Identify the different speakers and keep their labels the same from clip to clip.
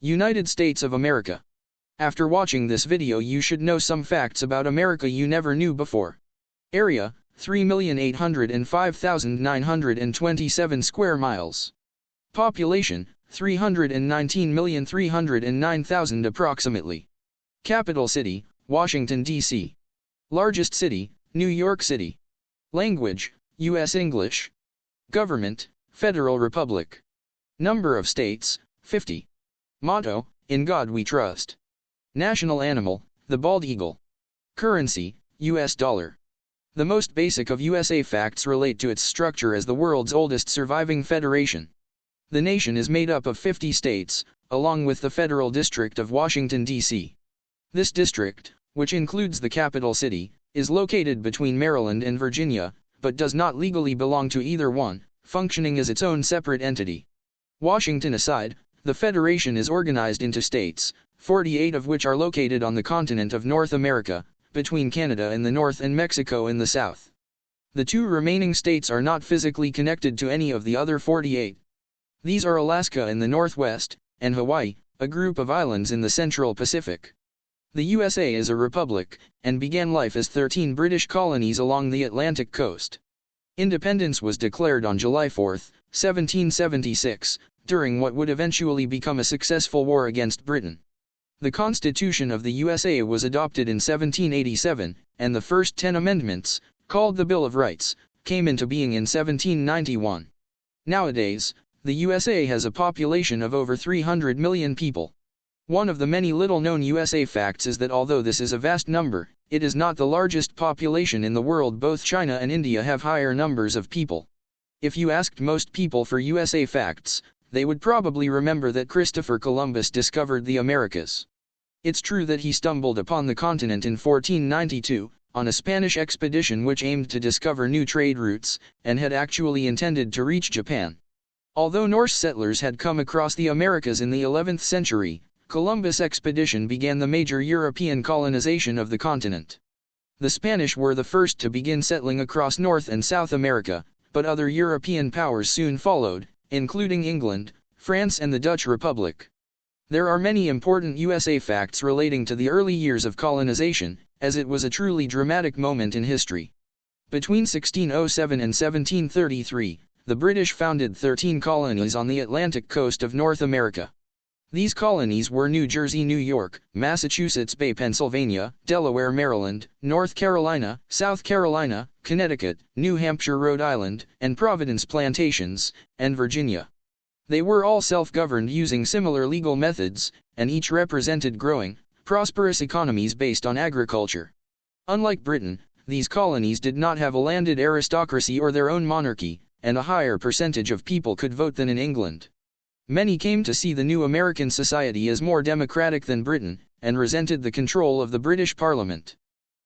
Speaker 1: United States of America. After watching this video you should know some facts about America you never knew before. Area, 3,805,927 square miles. Population, 319,309,000 approximately. Capital city, Washington, D.C. Largest city, New York City. Language, U.S. English. Government, Federal Republic. Number of states, 50. Motto, In God We Trust. National animal, the bald eagle. Currency, U.S. dollar. The most basic of USA facts relate to its structure as the world's oldest surviving federation. The nation is made up of 50 states, along with the Federal District of Washington, D.C. This district, which includes the capital city, is located between Maryland and Virginia, but does not legally belong to either one, functioning as its own separate entity. Washington aside, the Federation is organized into states, 48 of which are located on the continent of North America, between Canada in the north and Mexico in the south. The two remaining states are not physically connected to any of the other 48. These are Alaska in the northwest, and Hawaii, a group of islands in the central Pacific. The USA is a republic, and began life as 13 British colonies along the Atlantic coast. Independence was declared on July 4, 1776, during what would eventually become a successful war against Britain. The Constitution of the USA was adopted in 1787, and the first 10 amendments, called the Bill of Rights, came into being in 1791. Nowadays, the USA has a population of over 300 million people. One of the many little-known USA facts is that although this is a vast number, it is not the largest population in the world. Both China and India have higher numbers of people. If you asked most people for USA facts, they would probably remember that Christopher Columbus discovered the Americas. It's true that he stumbled upon the continent in 1492, on a Spanish expedition which aimed to discover new trade routes, and had actually intended to reach Japan. Although Norse settlers had come across the Americas in the 11th century, Columbus' expedition began the major European colonization of the continent. The Spanish were the first to begin settling across North and South America, but other European powers soon followed, including England, France and the Dutch Republic. There are many important USA facts relating to the early years of colonization, as it was a truly dramatic moment in history. Between 1607 and 1733, the British founded 13 colonies on the Atlantic coast of North America. These colonies were New Jersey, New York, Massachusetts Bay, Pennsylvania, Delaware, Maryland, North Carolina, South Carolina, Connecticut, New Hampshire, Rhode Island, and Providence Plantations, and Virginia. They were all self-governed using similar legal methods, and each represented growing, prosperous economies based on agriculture. Unlike Britain, these colonies did not have a landed aristocracy or their own monarchy, and a higher percentage of people could vote than in England. Many came to see the new American society as more democratic than Britain, and resented the control of the British Parliament.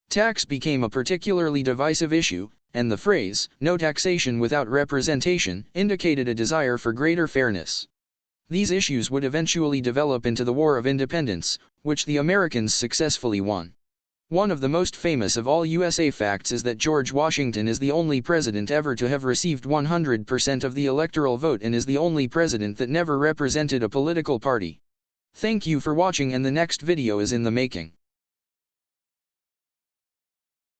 Speaker 1: Tax became a particularly divisive issue, and the phrase, "no taxation without representation," indicated a desire for greater fairness. These issues would eventually develop into the War of Independence, which the Americans successfully won. One of the most famous of all USA facts is that George Washington is the only president ever to have received 100% of the electoral vote and is the only president that never represented a political party. Thank you for watching, and the next video is in the making.